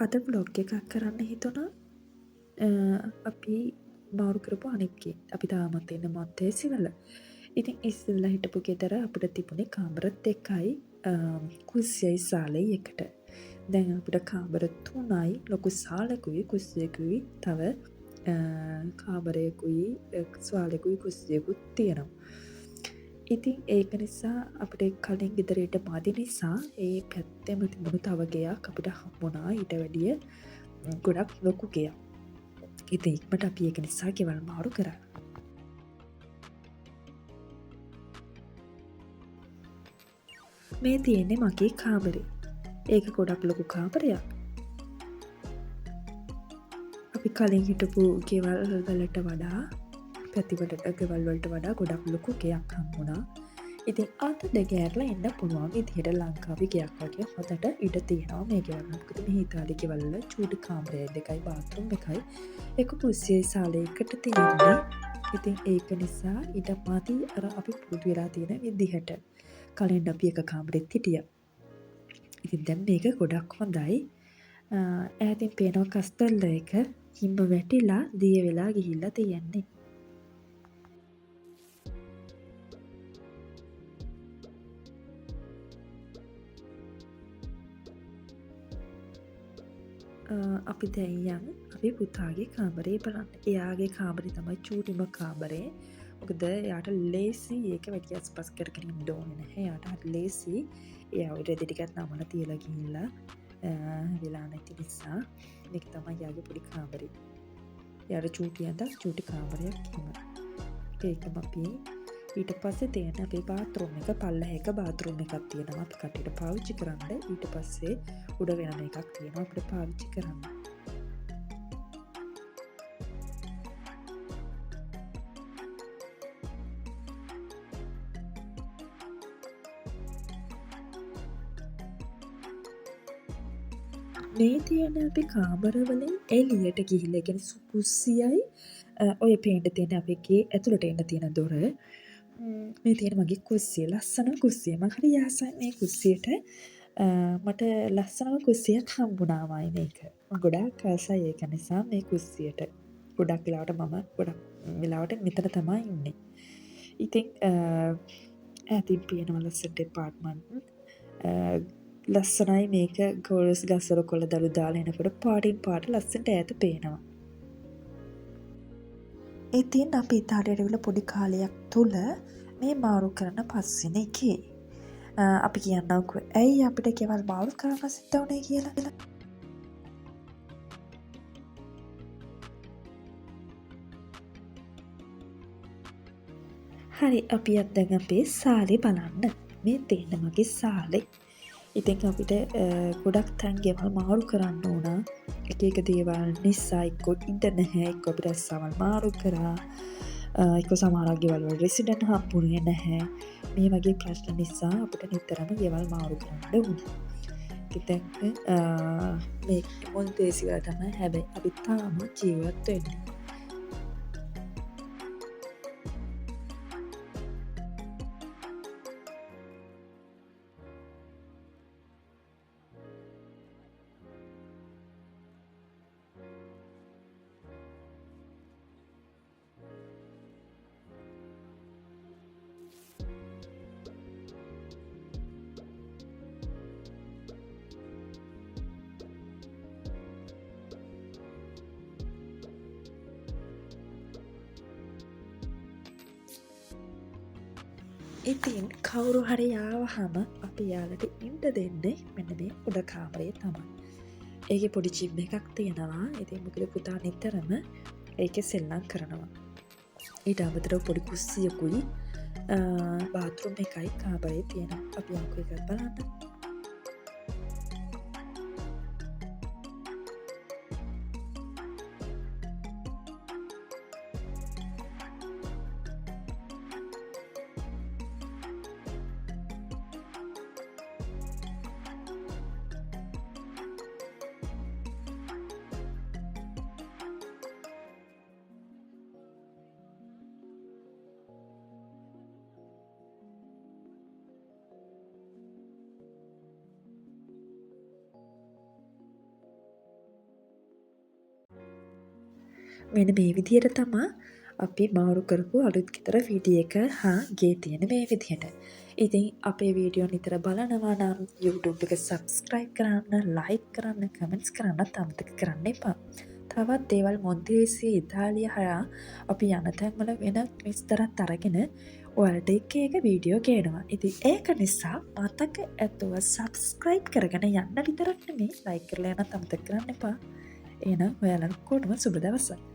අද බ්ලොග් එකක් කරන්න හිතුණා. අපි මාරු කරපු අනිත් ගේ. අපි තාමත් ඉන්නේ මත්තේසිවල. ඉතින් ඉස්සෙල්ලා හිටපු ගෙදර අපිට තිබුණේ කාමර දෙකයි කුස්සියයි සාලයි එකට. දැන් අපිට කාමර 3යි ලොකු සාලකුයි කුස්සියකුයි තව කාමරයකුයි ස්වාලකුයි කුස්සියකුත් තියෙනවා. ඉතින් ඒක නිසා අපිට කලින් ගෙදරට මදි නිසා ඒ පැත්තෙම තිබුණු තව ගෙයක් අපිට හම්බුණා ඊට වැඩිය ගොඩක් ලොකු ගෙයක්. ඉතින් ඉක්මනට අපි ඒක නිසා ගෙවල් මාරු කරා. මේ තියෙන්නේ මගේ කාමරේ. ඒක ගොඩක් ලොකු කාමරයක්. අපි කලින් හිටපු ගෙවල් වලට වඩා පැතිවලට ගෙවල් වලට වඩා ගොඩක් ලොකු ගෙයක් හම්බුණා. ඉතින් අතට ගෑරලා එන්න පුළුවන් විදිහට ලංකාවේ ගෙයක් වගේ හොඳට ඉඩ තියෙනවා මේ ගෙවල්. මොකද මේ ඉතාලි ගෙවල් වල චූටි කාමරය දෙකයි බාත්රූම් එකයි එක කුස්සියයි සාලයකට තියෙන්නේ. ඉතින් ඒක නිසා ඉඩ මදි අර අපි පුරුදු වෙලා තියෙන විදිහට. කලින් අපි එක කාමරෙත් හිටියා. ඉතින් දැන් මේක ගොඩක් හොඳයි. ඈතින් පේනවා කස්තල්ල එක හිම්ම වැටිලා දිය වෙලා ගිහිල්ලා තියෙන්නේ. අපි දැන් යමු අපේ පුතාගේ කාමරේ බලන්න. එයාගේ කාමරේ තමයි චූටිම කාමරේ. මොකද එයාට ලේසි ඒක වැඩි අස්පස් කරගෙන ඉන්න ඕනේ නැහැ. එයාට හරි ලේසි. එයා ඔය රෙදි ටිකක් නමලා තියලා ගිහිල්ලා වෙලා නැති නිසා මේක තමයි එයාගේ පොඩි කාමරේ. එයාට චූටි අඳක් චූටි කාමරයක් හිම. ඒකම අපි ඊට පස්සේ තියෙන අපේ බාත්රූම් එක පල්ලෙහාක බාත්රූම් එකක් තියෙනවා අපි කට්ටියට පාවිච්චි කරන්න. ඊට පස්සේ උඩ වෙනම එකක් තියෙනවා අපිට පාවිච්චි කරන්න. මේ තියෙන අපි කාමරවලින් එළියට ගිහිල්ලා ඒ කියන්නේ කුස්සියයි ඔය පේන්න තියෙන අපේ ඇතුළට එන්න තියෙන දොර. මේ තියෙන මගේ කුස්සිය ලස්සන කුස්සිය. මම හරි ආසයි මේ කුස්සියට. මට ලස්සනම කුස්සියක් හම්බුණාමයි මේක. මම ගොඩාක් ආසයි ඒක නිසා මේ කුස්සියට. ගොඩක් වෙලාවට මෙතන තමයි ඉන්නේ. ඉතින් ඈතින් පේනවා ලස්සන ඩෙපාර්ට්මන්ට්. ලස්සනයි මේක ගෝල්ස් ගස්වල කොළ දළු දාලා එනකොට පාටින් පාට ලස්සනට ඈත පේනවා. ඉතින් අපි ඉතාලියට ඇවිල්ලා පොඩි කාලයක් තුල මේ මාරු කරන පස්වෙනි එකේ අපි කියන්නම්කෝ ඇයි අපිට ගෙවල් මාරු කරන්න සිද්ධ වුනේ කියලා. හරි අපි දැන් අපේ සාලේ බලන්න. මේ තියෙන මගේ සාලේ. ඉතින් අපිට ගොඩක් තැන් ගෙවල් මාරු කරන්න ඕන. එක එක දේවල් නිසා එක්කෝ ඉඩ නැහැ. එක්කෝ අපිට රස්සාවල් මාරු කරා. එක්කෝ සමහරක් ගෙවල් වල රෙසිඩන්ට් හම්බුනේ නැහැ. මේ වගේ ප්‍රශ්න නිසා අපිට නිතරම ගෙවල් මාරු කරන්න වුණා. ඉතින් මේ මොන්තේසිවල තමයි හැබැයි අපි තාම ජීවත් වෙන්නේ. ඉතින් කවුරු හරි ආවහම අපි යාළට ඉන්න දෙන්නේ මෙන්න මේ උඩ කාමරේ තමයි. ඒකේ පොඩි ජිම් එකක් තියෙනවා. ඉතින් මොකද පුතා නිතරම ඒකේ සෙල්ලම් කරනවා. ඊට අමතරව පොඩි කුස්සියකුයි බාත්රූම් එකයි කාමරේ තියෙනවා. අපි යමුකෝ එකක් බලන්න. මෙන්න මේ විදිහට තමා අපි මාරු කරපු අලුත් ගෙදර වීඩියෝ එක හා ගේ තියෙන මේ විදිහට. ඉතින් අපේ වීඩියෝ නිතර බලනවා නම් YouTube එක subscribe කරන්න, like කරන්න, comments කරන්නත් අමතක කරන්න එපා. තවත් දේවල් මොන්තේසි ඉතාලිය හා අපි යන තැන්වල වෙන විස්තරත් අරගෙන ඔයාලට එක එක වීඩියෝ ගේනවා. ඉතින් ඒක නිසා මතක ඇතුව subscribe කරගෙන යන්න විතරක් නෙමෙයි like කරලා යන්නත් අමතක කරන්න එපා. එහෙනම් ඔයාලට කොටම සුබ දවසක්.